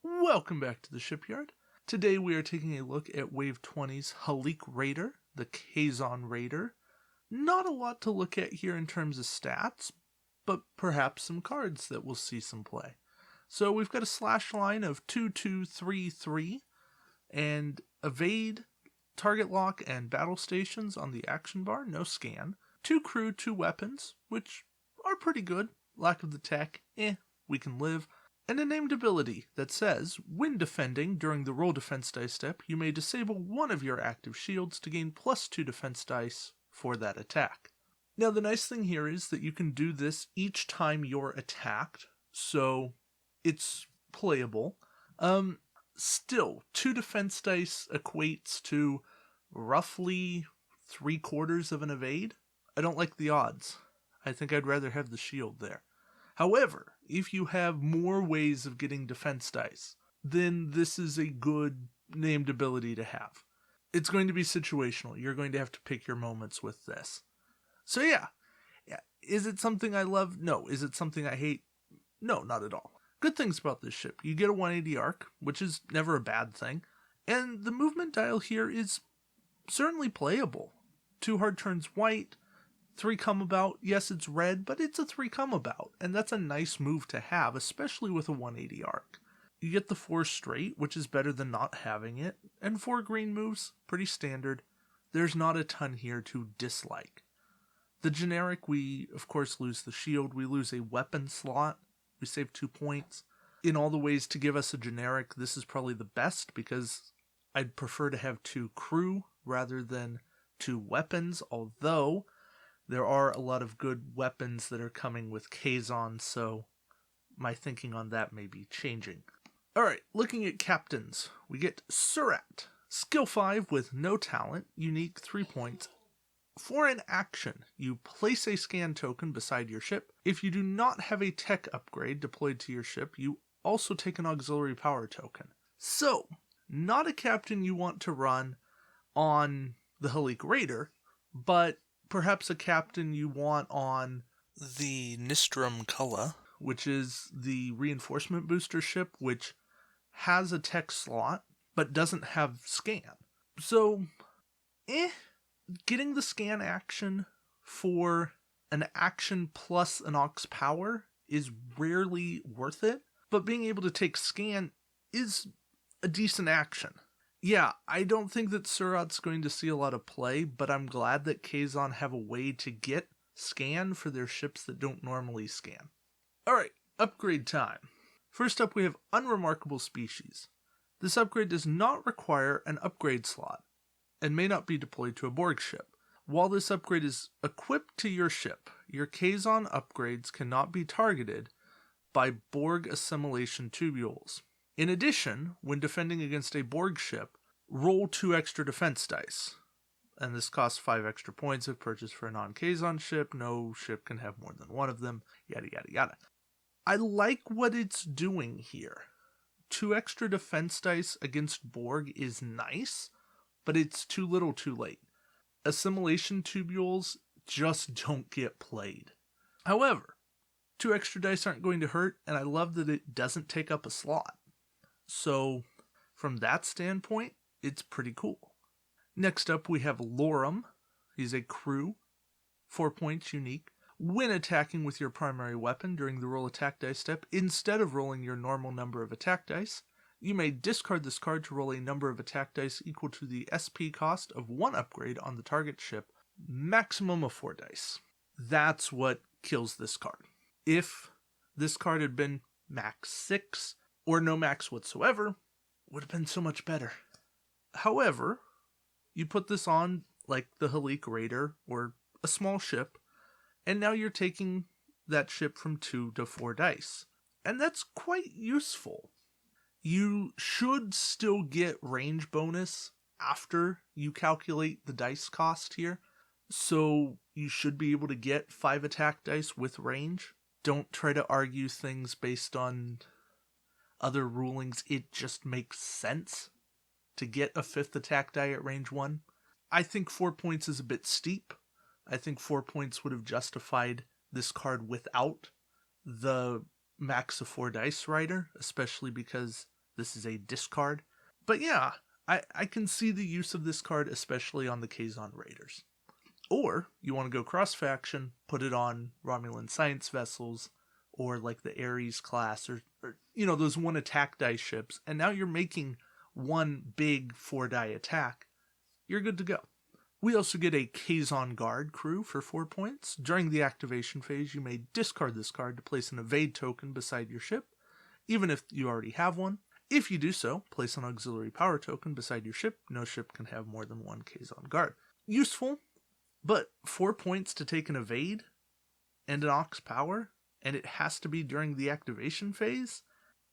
Welcome back to the shipyard. Today we are taking a look at Wave 20's Halik Raider, the Kazon Raider. Not a lot to look at here in terms of stats, but perhaps some cards that will see some play. So we've got a slash line of 2-2-3-3 and evade, target lock, and battle stations on the action bar, no scan. 2 crew, 2 weapons, which are pretty good. Lack of the tech, we can live. And a named ability that says, when defending during the roll defense dice step, you may disable one of your active shields to gain +2 defense dice for that attack. Now the nice thing here is that you can do this each time you're attacked, so it's playable. Still, 2 defense dice equates to roughly 3/4 of an evade. I don't like the odds. I think I'd rather have the shield there. However, if you have more ways of getting defense dice, then this is a good named ability to have. It's going to be situational. You're going to have to pick your moments with this. So yeah. Is it something I love? No. Is it something I hate? No, not at all. Good things about this ship. You get a 180 arc, which is never a bad thing. And the movement dial here is certainly playable. 2 hard turns white. 3 come about, yes it's red, but it's a 3 come about, and that's a nice move to have, especially with a 180 arc. You get the 4 straight, which is better than not having it, and 4 green moves, pretty standard. There's not a ton here to dislike. The generic, we of course lose the shield, we lose a weapon slot, we save 2 points. In all the ways to give us a generic, this is probably the best, because I'd prefer to have 2 crew rather than 2 weapons, although there are a lot of good weapons that are coming with Kazon, so my thinking on that may be changing. Alright, looking at captains, we get Surat. Skill 5 with no talent, unique 3 points. For an action, you place a scan token beside your ship. If you do not have a tech upgrade deployed to your ship, you also take an auxiliary power token. So, not a captain you want to run on the Halik Raider, but perhaps a captain you want on the Nistrum Cullah, which is the reinforcement booster ship, which has a tech slot, but doesn't have scan. So, getting the scan action for an action plus an aux power is rarely worth it, but being able to take scan is a decent action. Yeah, I don't think that Surat's going to see a lot of play, but I'm glad that Kazon have a way to get scan for their ships that don't normally scan. Alright, upgrade time. First up we have Unremarkable Species. This upgrade does not require an upgrade slot, and may not be deployed to a Borg ship. While this upgrade is equipped to your ship, your Kazon upgrades cannot be targeted by Borg assimilation tubules. In addition, when defending against a Borg ship, roll 2 extra defense dice. And this costs 5 extra points if purchased for a non-Kazon ship. No ship can have more than 1 of them. Yada yada yada. I like what it's doing here. 2 extra defense dice against Borg is nice, but it's too little too late. Assimilation tubules just don't get played. However, 2 extra dice aren't going to hurt, and I love that it doesn't take up a slot. So, from that standpoint, it's pretty cool. Next up, we have Lorem. He's a crew, 4 points unique. When attacking with your primary weapon during the roll attack dice step, instead of rolling your normal number of attack dice, you may discard this card to roll a number of attack dice equal to the SP cost of 1 upgrade on the target ship, maximum of 4 dice. That's what kills this card. If this card had been max 6, or no max whatsoever, would have been so much better. However, you put this on like the Halik Raider or a small ship, and now you're taking that ship from 2 to 4 dice. And that's quite useful. You should still get range bonus after you calculate the dice cost here, so you should be able to get 5 attack dice with range. Don't try to argue things based on other rulings. It just makes sense to get a 5th attack die at range 1. I think 4 points is a bit steep. I think 4 points would have justified this card without the max of 4 dice rider, especially because This is a discard. But yeah, I can see the use of this card, especially on the Kazon Raiders. Or you want to go cross-faction, put it on Romulan science vessels, or like the Ares class, or those 1 attack dice ships, and now you're making one big 4-die attack. You're good to go. We also get a Kazon Guard crew for 4 points. During the activation phase, you may discard this card to place an evade token beside your ship, even if you already have one. If you do so, place an auxiliary power token beside your ship. No ship can have more than 1 Kazon Guard. Useful, but 4 points to take an evade and an aux power, and it has to be during the activation phase?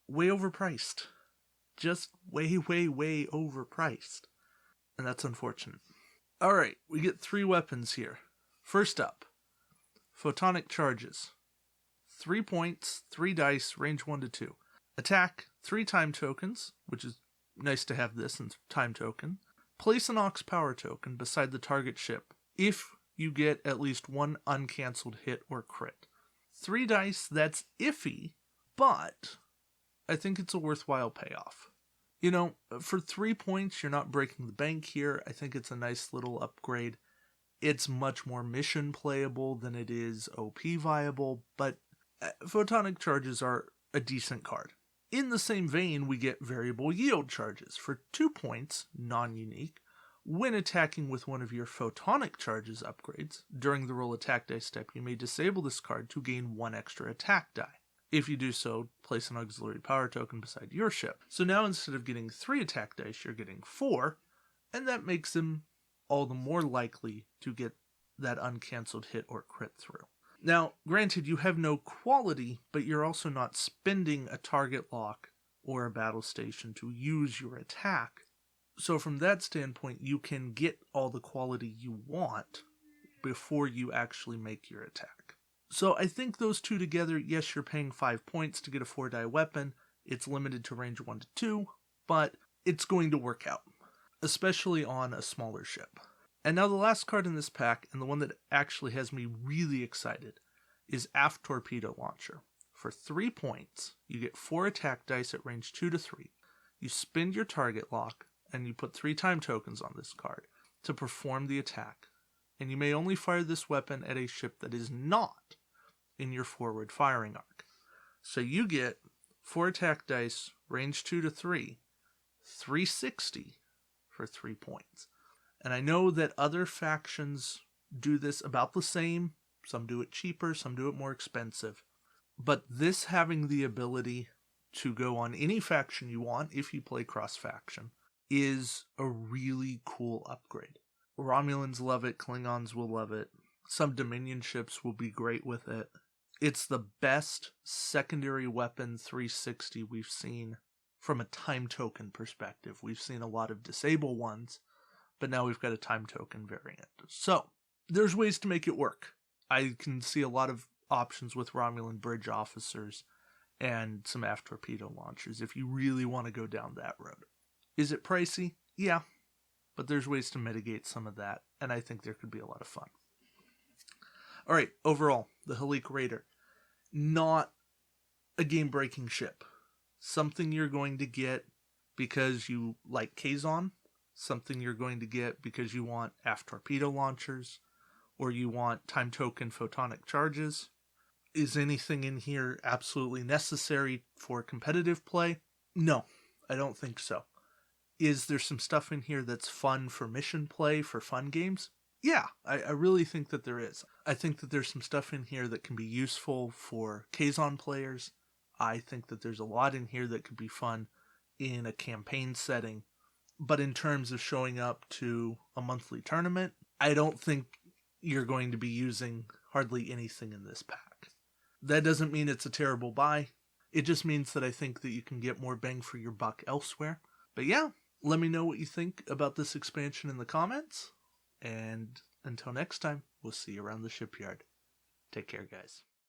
Way overpriced. Just way, way, way overpriced. And that's unfortunate. Alright, we get 3 weapons here. First up, Photonic Charges. 3 points, 3 dice, range 1 to 2. Attack, 3 time tokens, which is nice to have this in time token. Place an aux power token beside the target ship if you get at least 1 uncancelled hit or crit. 3 dice, that's iffy, but I think it's a worthwhile payoff. For 3 points, you're not breaking the bank here. I think it's a nice little upgrade. It's much more mission playable than it is OP viable, but Photonic Charges are a decent card. In the same vein, we get Variable Yield Charges for 2 points, non-unique. When attacking with one of your Photonic Charges upgrades, during the roll attack die step, you may disable this card to gain 1 extra attack die. If you do so, place an auxiliary power token beside your ship. So now instead of getting 3 attack dice, you're getting 4, and that makes them all the more likely to get that uncancelled hit or crit through. Now, granted, you have no quality, but you're also not spending a target lock or a battle station to use your attack. So from that standpoint, you can get all the quality you want before you actually make your attack. So I think those two together, yes, you're paying 5 points to get a 4-die weapon. It's limited to range 1 to 2, but it's going to work out, especially on a smaller ship. And now the last card in this pack, and the one that actually has me really excited, is Aft Torpedo Watcher. For 3 points, you get 4 attack dice at range 2 to 3. You spend your target lock, and you put 3 time tokens on this card to perform the attack. And you may only fire this weapon at a ship that is not in your forward firing arc. So you get 4 attack dice, range 2 to 3, 360 for 3 points. And I know that other factions do this about the same. Some do it cheaper, some do it more expensive. But this having the ability to go on any faction you want, if you play cross-faction, is a really cool upgrade. Romulans love it, Klingons will love it. Some Dominion ships will be great with it. It's the best secondary weapon 360 we've seen from a time token perspective. We've seen a lot of disable ones, but now we've got a time token variant. So, there's ways to make it work. I can see a lot of options with Romulan bridge officers and some Aft Torpedo Launchers if you really want to go down that road. Is it pricey? Yeah, but there's ways to mitigate some of that, and I think there could be a lot of fun. Alright, overall, the Halik Raider. Not a game-breaking ship. Something you're going to get because you like Kazon. Something you're going to get because you want Aft Torpedo Launchers, or you want time token photonic charges. Is anything in here absolutely necessary for competitive play? No, I don't think so. Is there some stuff in here that's fun for mission play, for fun games? Yeah, I really think that there is. I think that there's some stuff in here that can be useful for Kazon players. I think that there's a lot in here that could be fun in a campaign setting. But in terms of showing up to a monthly tournament, I don't think you're going to be using hardly anything in this pack. That doesn't mean it's a terrible buy. It just means that I think that you can get more bang for your buck elsewhere. But yeah, let me know what you think about this expansion in the comments. And until next time, we'll see you around the shipyard. Take care, guys.